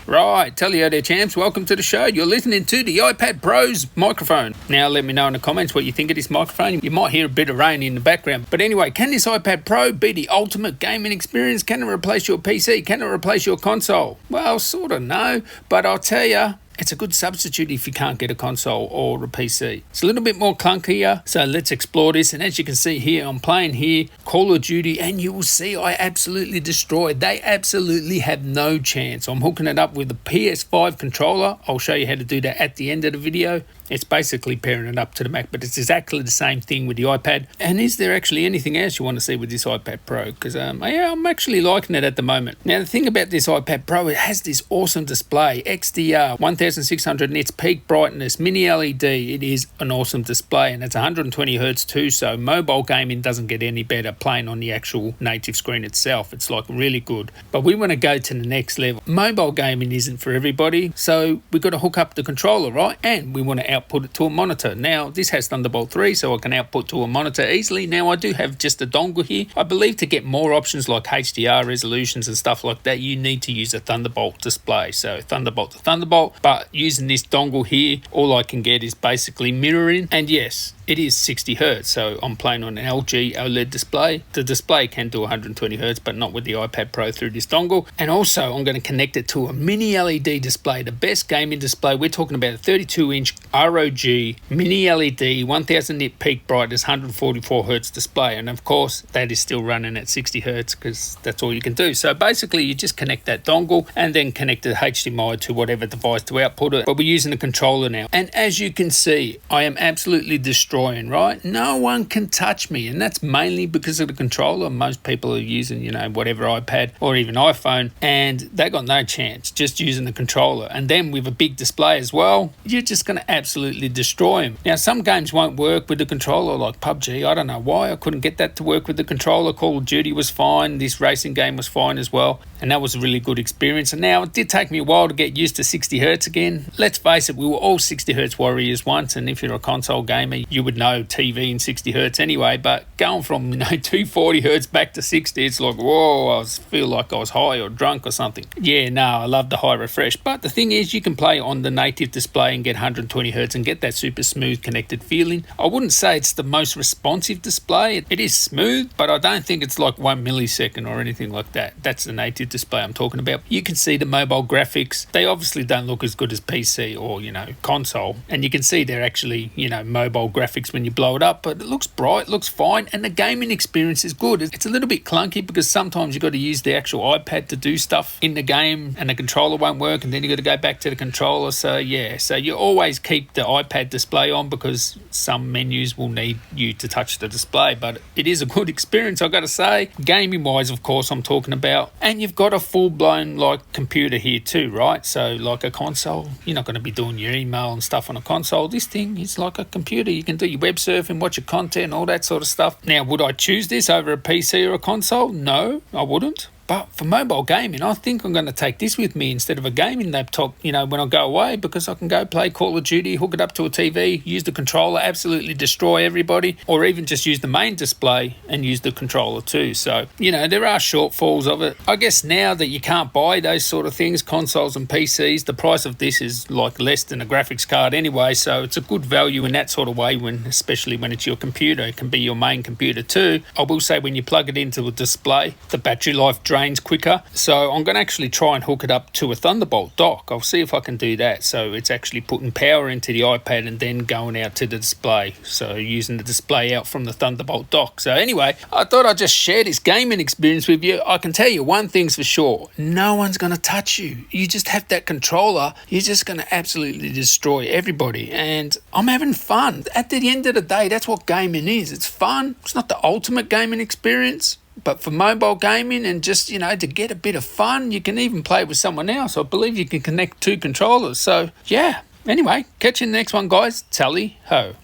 Right, tally-ho there champs, welcome to the show. You're listening to the iPad Pro's microphone. Now let me know in the comments what you think of this microphone. You might hear a bit of rain in the background. But anyway, can this iPad Pro be the ultimate gaming experience? Can it replace your PC? Can it replace your console? Well, sort of no, but I'll tell you, it's a good substitute if you can't get a console or a PC. It's a little bit more clunkier, so let's explore this. And as you can see here, I'm playing here Call of Duty, and you will see I absolutely destroyed. They absolutely have no chance. I'm hooking it up with the PS5 controller. I'll show you how to do that at the end of the video. It's basically pairing it up to the Mac, but it's exactly the same thing with the iPad. And is there actually anything else you want to see with this iPad Pro? Because yeah, I'm actually liking it at the moment. Now, the thing about this iPad Pro, it has this awesome display, XDR, 1600 nits peak brightness, mini LED. It is an awesome display, and it's 120 Hz too, so mobile gaming doesn't get any better playing on the actual native screen itself. It's like really good. But we want to go to the next level. Mobile gaming isn't for everybody, so we've got to hook up the controller, right? And we want to output it to a monitor. Now, this has Thunderbolt 3, so I can output to a monitor easily. Now, I do have just a dongle here. I believe to get more options like HDR resolutions and stuff like that, you need to use a Thunderbolt display. So Thunderbolt to Thunderbolt, but using this dongle here, all I can get is basically mirroring. And yes, it is 60 Hz, so I'm playing on an LG OLED display. The display can do 120 Hz, but not with the iPad Pro through this dongle. And also, I'm going to connect it to a mini LED display, the best gaming display. We're talking about a 32-inch ROG mini LED, 1000 nit peak brightness, 144 Hz display. And of course, that is still running at 60 Hz because that's all you can do. So basically, you just connect that dongle and then connect the HDMI to whatever device to output it. But we're using the controller now. And as you can see, I am absolutely destroying, right? No one can touch me, and that's mainly because of the controller. Most people are using, whatever iPad or even iPhone, and they got no chance just using the controller. And then with a big display as well, you're just going to absolutely destroy them. Now, some games won't work with the controller, like PUBG. I don't know why I couldn't get that to work with the controller. Call of Duty was fine. This racing game was fine as well, and that was a really good experience. And now it did take me a while to get used to 60 Hz again. Let's face it, we were all 60 Hz warriors once, and if you're a console gamer, you would know TV in 60 Hz anyway. But going from 240 Hz back to 60, it's like, whoa, I feel like I was high or drunk or something. Yeah, no, I love the high refresh. But the thing is, you can play on the native display and get 120 Hz and get that super smooth connected feeling. I wouldn't say it's the most responsive display. It is smooth, but I don't think it's like 1 millisecond or anything like that. That's the native display I'm talking about. You can see the mobile graphics. They obviously don't look as good as PC or, console. And you can see they're actually, mobile graphics when you blow it up, but it looks bright, looks fine, and the gaming experience is good. It's a little bit clunky because sometimes you've got to use the actual iPad to do stuff in the game and the controller won't work, and then you've got to go back to the controller. So yeah, so you always keep the iPad display on because some menus will need you to touch the display, but it is a good experience, I've got to say. Gaming wise, of course, I'm talking about. And you've got a full-blown computer here too, right? So like a console, you're not going to be doing your email and stuff on a console. This thing is like a computer. You can do your web surfing, watch your content, all that sort of stuff. Now, would I choose this over a PC or a console? No, I wouldn't. But for mobile gaming, I think I'm going to take this with me instead of a gaming laptop, when I go away, because I can go play Call of Duty, hook it up to a TV, use the controller, absolutely destroy everybody, or even just use the main display and use the controller too. So, there are shortfalls of it. I guess now that you can't buy those sort of things, consoles and PCs, the price of this is like less than a graphics card anyway, so it's a good value in that sort of way, especially when it's your computer. It can be your main computer too. I will say when you plug it into a display, the battery life drains quicker, so I'm going to actually try and hook it up to a Thunderbolt dock. I'll see if I can do that, so it's actually putting power into the iPad and then going out to the display, so using the display out from the Thunderbolt dock. So anyway, I thought I'd just share this gaming experience with you. I can tell you one thing's for sure, no one's going to touch you. You just have that controller, you're just going to absolutely destroy everybody, and I'm having fun. At the end of the day, that's what gaming is. It's fun. It's not the ultimate gaming experience, but for mobile gaming and just, to get a bit of fun, you can even play with someone else. I believe you can connect two controllers. So, yeah. Anyway, catch you in the next one, guys. Tally ho.